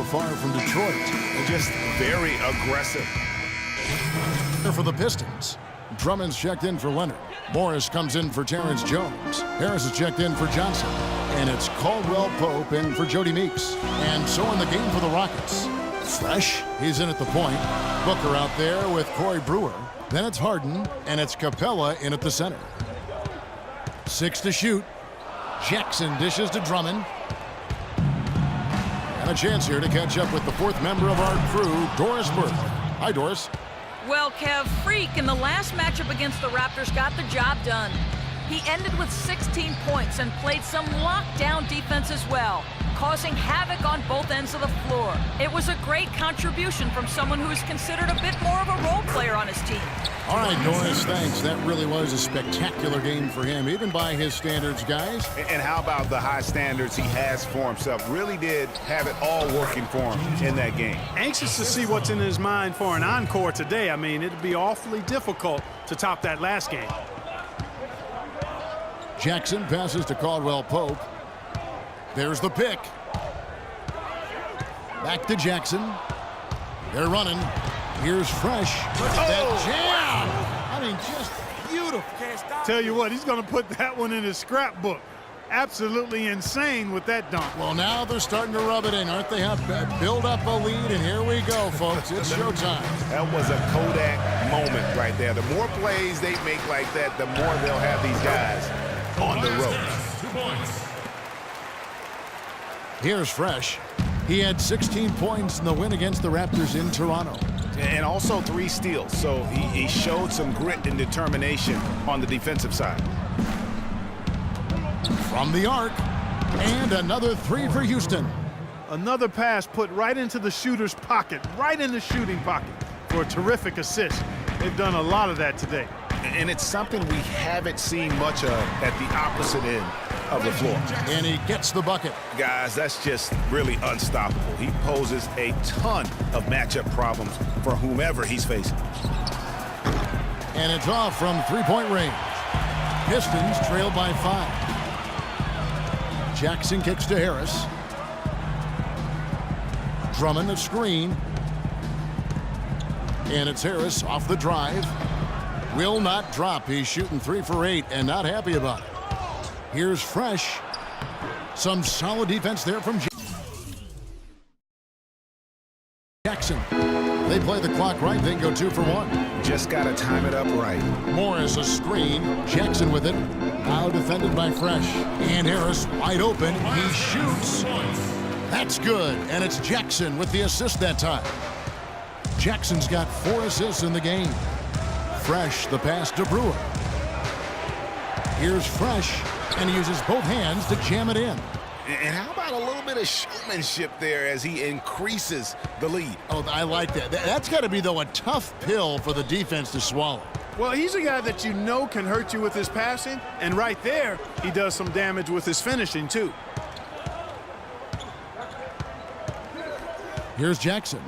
far from Detroit. And just very aggressive. For the Pistons, Drummond's checked in for Leonard. Morris comes in for Terrence Jones. Harris is checked in for Johnson. And it's Caldwell Pope in for Jody Meeks. And so in the game for the Rockets, Fresh, he's in at the point. Booker out there with Corey Brewer. Then it's Harden, and it's Capella in at the center. 6 to shoot. Jackson dishes to Drummond. And a chance here to catch up with the fourth member of our crew, Doris Burke. Hi, Doris. Well, Kev, Freak in the last matchup against the Raptors got the job done. He ended with 16 points and played some lockdown defense as well, causing havoc on both ends of the floor. It was a great contribution from someone who is considered a bit more of a role player on his team. All right, Doris, thanks. That really was a spectacular game for him, even by his standards, guys. And how about the high standards he has for himself? Really did have it all working for him in that game. Anxious to see what's in his mind for an encore today. I mean, it'd be awfully difficult to top that last game. Jackson passes to Caldwell Pope. There's the pick. Back to Jackson. They're running. Here's Fresh. Look at that jam. I mean, just beautiful. Tell you what, he's going to put that one in his scrapbook. Absolutely insane with that dunk. Well, now they're starting to rub it in, aren't they? Build up a lead, and here we go, folks. It's showtime. That was a Kodak moment right there. The more plays they make like that, the more they'll have these guys on the road. 2 points. Here's Fresh. He had 16 points in the win against the Raptors in Toronto. And also 3 steals, so he showed some grit and determination on the defensive side. From the arc, and another 3 for Houston. Another pass put right into the shooter's pocket, right in the shooting pocket for a terrific assist. They've done a lot of that today. And it's something we haven't seen much of at the opposite end of the floor. And he gets the bucket. Guys, that's just really unstoppable. He poses a ton of matchup problems for whomever he's facing. And it's off from three-point range. Pistons trail by 5. Jackson kicks to Harris. Drummond the screen. And it's Harris off the drive. Will not drop. He's shooting 3 for 8 and not happy about it. Here's Fresh. Some solid defense there from Jackson. They play the clock right, then go 2 for 1. Just got to time it up right. Morris a screen. Jackson with it. Now defended by Fresh. And Harris wide open. He shoots. That's good. And it's Jackson with the assist that time. Jackson's got 4 assists in the game. Fresh the pass to Brewer. Here's Fresh. And he uses both hands to jam it in. And how about a little bit of showmanship there as he increases the lead? Oh, I like that. That's got to be, though, a tough pill for the defense to swallow. Well, he's a guy that you know can hurt you with his passing, and right there, he does some damage with his finishing, too. Here's Jackson.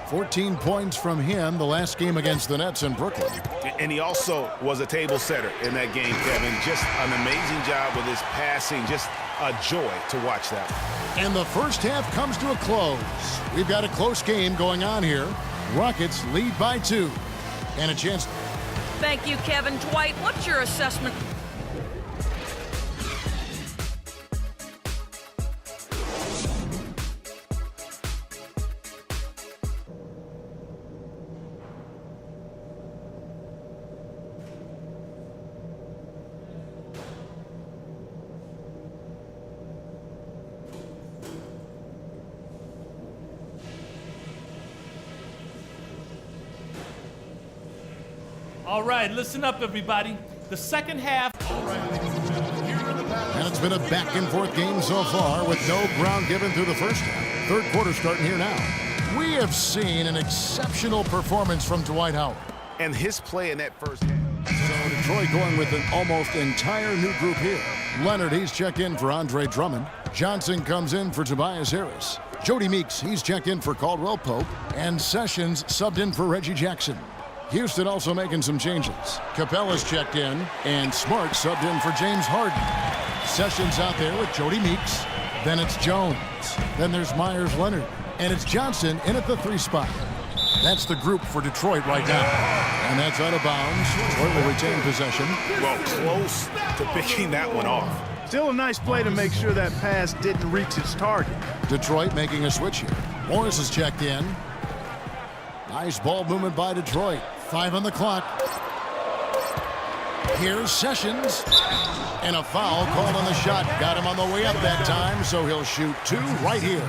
14 points from him the last game against the Nets in Brooklyn. And he also was a table setter in that game, Kevin. Just an amazing job with his passing. Just a joy to watch that. And the first half comes to a close. We've got a close game going on here. Rockets lead by 2. And a chance. Thank you, Kevin. Dwight, what's your assessment? All right, listen up, everybody. The second half. And it's been a back-and-forth game so far with no ground given through the first half. Third quarter starting here now. We have seen an exceptional performance from Dwight Howard. And his play in that first half. So Detroit going with an almost entire new group here. Leonard, he's checked in for Andre Drummond. Johnson comes in for Tobias Harris. Jody Meeks, he's checked in for Caldwell Pope. And Sessions subbed in for Reggie Jackson. Houston also making some changes. Capella's checked in, and Smart subbed in for James Harden. Sessions out there with Jody Meeks. Then it's Jones. Then there's Myers Leonard. And it's Johnson in at the 3 spot. That's the group for Detroit right now. And that's out of bounds. Detroit will retain possession. Well, close to picking that one off. Still a nice play to make sure that pass didn't reach its target. Detroit making a switch here. Morris is checked in. Nice ball movement by Detroit. 5 on the clock. Here's Sessions. And a foul called on the shot. Got him on the way up that time, so he'll shoot 2 right here.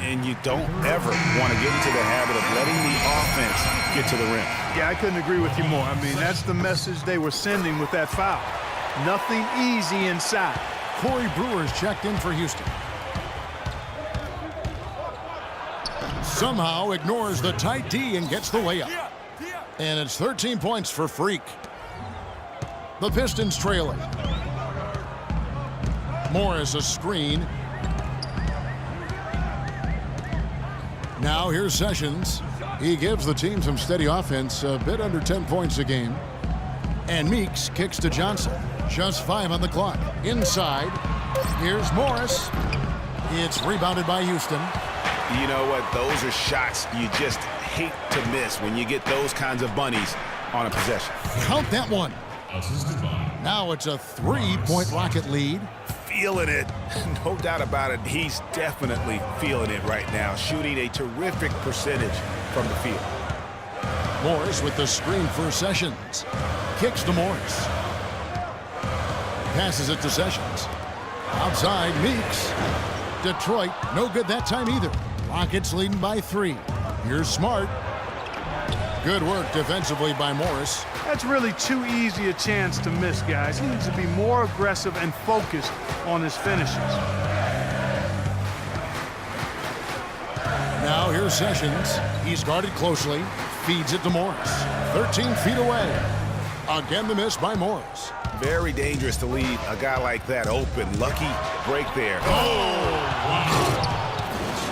And you don't ever want to get into the habit of letting the offense get to the rim. Yeah, I couldn't agree with you more. I mean, that's the message they were sending with that foul. Nothing easy inside. Corey Brewer's checked in for Houston. Somehow ignores the tight D and gets the layup. And it's 13 points for Freak. The Pistons trailing. Morris a screen. Now here's Sessions. He gives the team some steady offense, a bit under 10 points a game. And Meeks kicks to Johnson. Just 5 on the clock. Inside. Here's Morris. It's rebounded by Houston. You know what? Those are shots you just hate to miss when you get those kinds of bunnies on a possession. Count that one. Now it's a 3-point Rocket lead. Feeling it. No doubt about it. He's definitely feeling it right now. Shooting a terrific percentage from the field. Morris with the screen for Sessions. Kicks to Morris. Passes it to Sessions. Outside, Meeks. Detroit, no good that time either. Rockets leading by 3. Here's Smart. Good work defensively by Morris. That's really too easy a chance to miss, guys. He needs to be more aggressive and focused on his finishes. Now here's Sessions. He's guarded closely. Feeds it to Morris. 13 feet away. Again the miss by Morris. Very dangerous to leave a guy like that open. Lucky break there.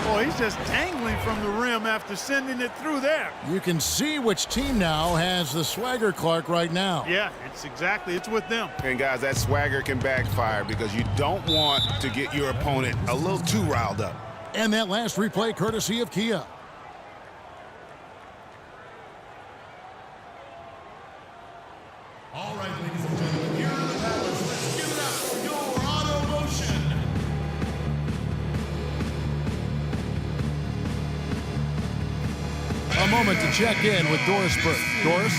Boy, he's just dangling from the rim after sending it through there. You can see which team now has the swagger Clark right now. Yeah, it's with them. And guys, that swagger can backfire because you don't want to get your opponent a little too riled up. And that last replay courtesy of Kia. All right, ladies and gentlemen, here are the Palace. Let's give it up for your auto motion. A moment to check in with Doris Burke. Doris?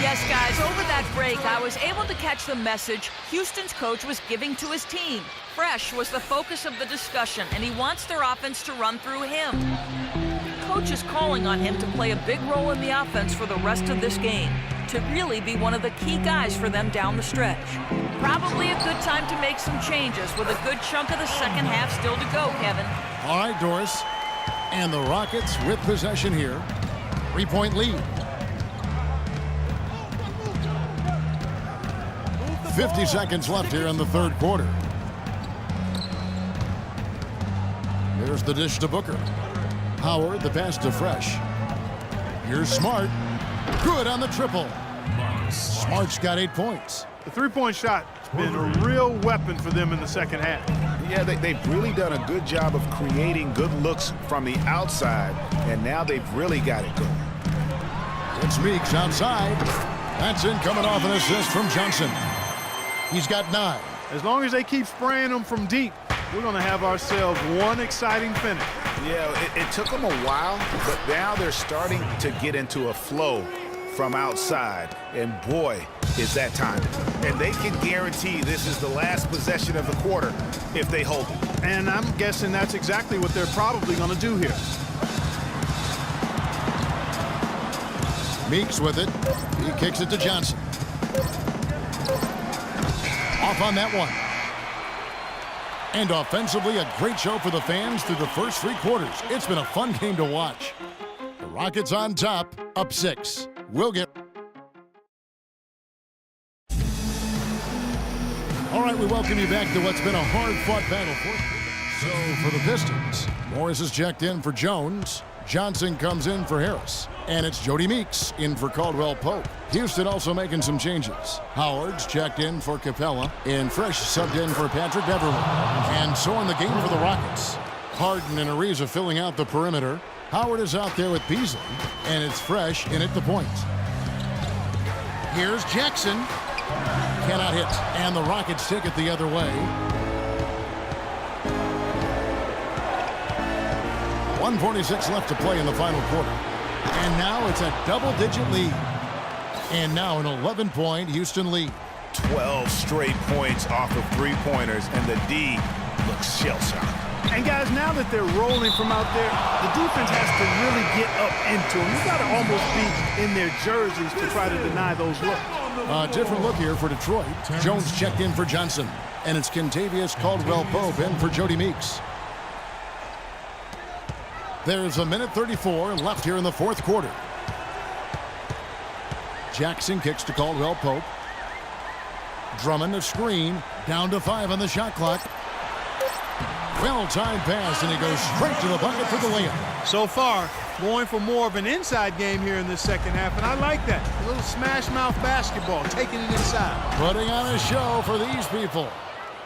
Yes, guys, over that break, I was able to catch the message Houston's coach was giving to his team. Fresh was the focus of the discussion, and he wants their offense to run through him. Coach is calling on him to play a big role in the offense for the rest of this game, to really be one of the key guys for them down the stretch. Probably a good time to make some changes with a good chunk of the second half still to go, Kevin. All right, Doris. And the Rockets with possession here. 3-point lead. 50 seconds left here in the third quarter. There's the dish to Booker. Howard, the pass to Fresh. Here's Smart. Good on the triple. Smart's got 8 points. The three-point shot has been a real weapon for them in the second half. Yeah, they've really done a good job of creating good looks from the outside, and now they've really got it going. It's Meeks outside. That's in, coming off an assist from Johnson. He's got 9. As long as they keep spraying them from deep, we're going to have ourselves one exciting finish. Yeah, it took them a while, but now they're starting to get into a flow from outside, and boy, is that time. And they can guarantee this is the last possession of the quarter if they hold it. And I'm guessing that's exactly what they're probably going to do here. Meeks with it. He kicks it to Johnson. Off on that one. And offensively, a great show for the fans through the first 3 quarters. It's been a fun game to watch. The Rockets on top, up 6. We'll get... All right, we welcome you back to what's been a hard-fought battle for. So, for the Pistons, Morris is checked in for Jones. Johnson comes in for Harris. And it's Jody Meeks in for Caldwell Pope. Houston also making some changes. Howard's checked in for Capella. And Fresh subbed in for Patrick Beverly. And so in the game for the Rockets. Harden and Ariza filling out the perimeter. Howard is out there with Beasley, and it's Fresh in at the point. Here's Jackson. Cannot hit, and the Rockets take it the other way. 1:46 left to play in the final quarter. And now it's a double-digit lead. And now an 11-point Houston lead. 12 straight points off of three-pointers, and the D looks shell-shocked. And guys, now that they're rolling from out there, the defense has to really get up into them. You got to almost be in their jerseys to try to deny those looks. A different look here for Detroit. Jones checked in for Johnson. And it's Kentavious Caldwell-Pope in for Jody Meeks. There's a minute 34 left here in the fourth quarter. Jackson kicks to Caldwell-Pope. Drummond a screen. Down to 5 on the shot clock. Well-timed pass, and he goes straight to the bucket for the layup. So far, going for more of an inside game here in the second half, and I like that. A little smash-mouth basketball, taking it inside. Putting on a show for these people.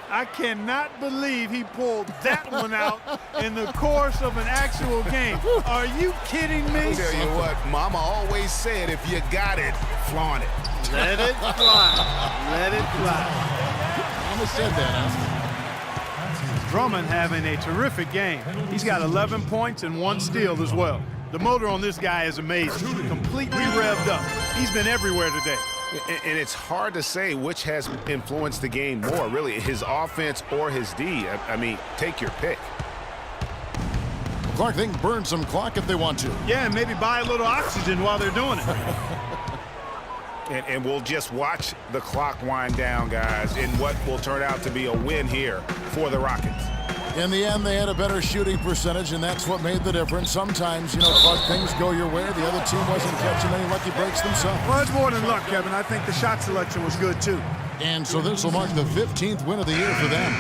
I cannot believe he pulled that one out in the course of an actual game. Are you kidding me? I'll tell you what, Mama always said, if you got it, flaunt it. Let it fly. Let it fly. Mama said that, huh? Drummond having a terrific game. He's got 11 points and 1 steal as well. The motor on this guy is amazing. Completely revved up. He's been everywhere today. And it's hard to say which has influenced the game more, really, his offense or his D. I mean, take your pick. Clark, they can burn some clock if they want to. Yeah, and maybe buy a little oxygen while they're doing it. And we'll just watch the clock wind down, guys, in what will turn out to be a win here for the Rockets. In the end, they had a better shooting percentage, and that's what made the difference. Sometimes, Clark, things go your way. The other team wasn't catching many lucky breaks themselves. Well, it's more than luck, Kevin. I think the shot selection was good, too. And so this will mark the 15th win of the year for them.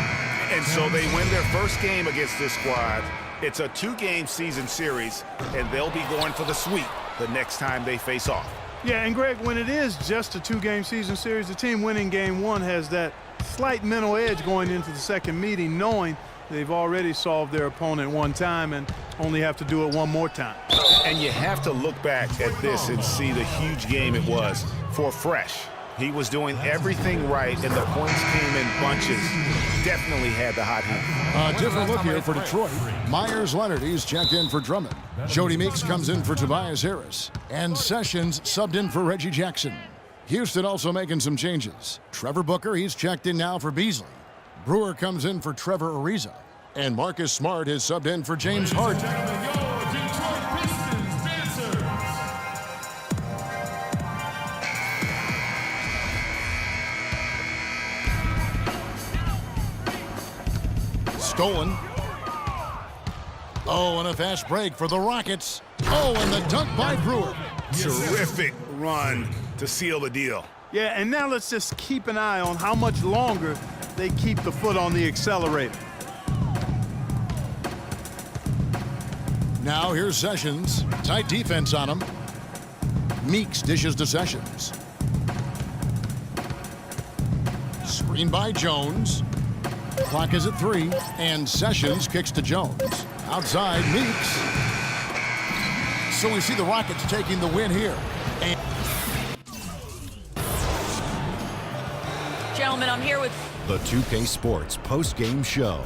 And so they win their first game against this squad. It's a 2-game season series, and they'll be going for the sweep the next time they face off. Yeah, and Greg, when it is just a 2-game season series, the team winning game 1 has that slight mental edge going into the second meeting, knowing they've already solved their opponent one time and only have to do it one more time. And you have to look back at this and see the huge game it was for Fresh. He was doing everything right, and the points came in bunches. Definitely had the hot hand. A different look here for Detroit. Myers-Leonard, he's checked in for Drummond. Jody Meeks comes in for Tobias Harris. And Sessions subbed in for Reggie Jackson. Houston also making some changes. Trevor Booker, he's checked in now for Beasley. Brewer comes in for Trevor Ariza. And Marcus Smart is subbed in for James Harden. Stolen. Oh, and a fast break for the Rockets. Oh, and the dunk by Brewer. Terrific run to seal the deal. Yeah, and now let's just keep an eye on how much longer they keep the foot on the accelerator. Now here's Sessions. Tight defense on him. Meeks dishes to Sessions. Screen by Jones. Clock is at 3, and Sessions kicks to Jones. Outside, Meeks. So we see the Rockets taking the win here. And Gentlemen, I'm here with The 2K Sports post-game show.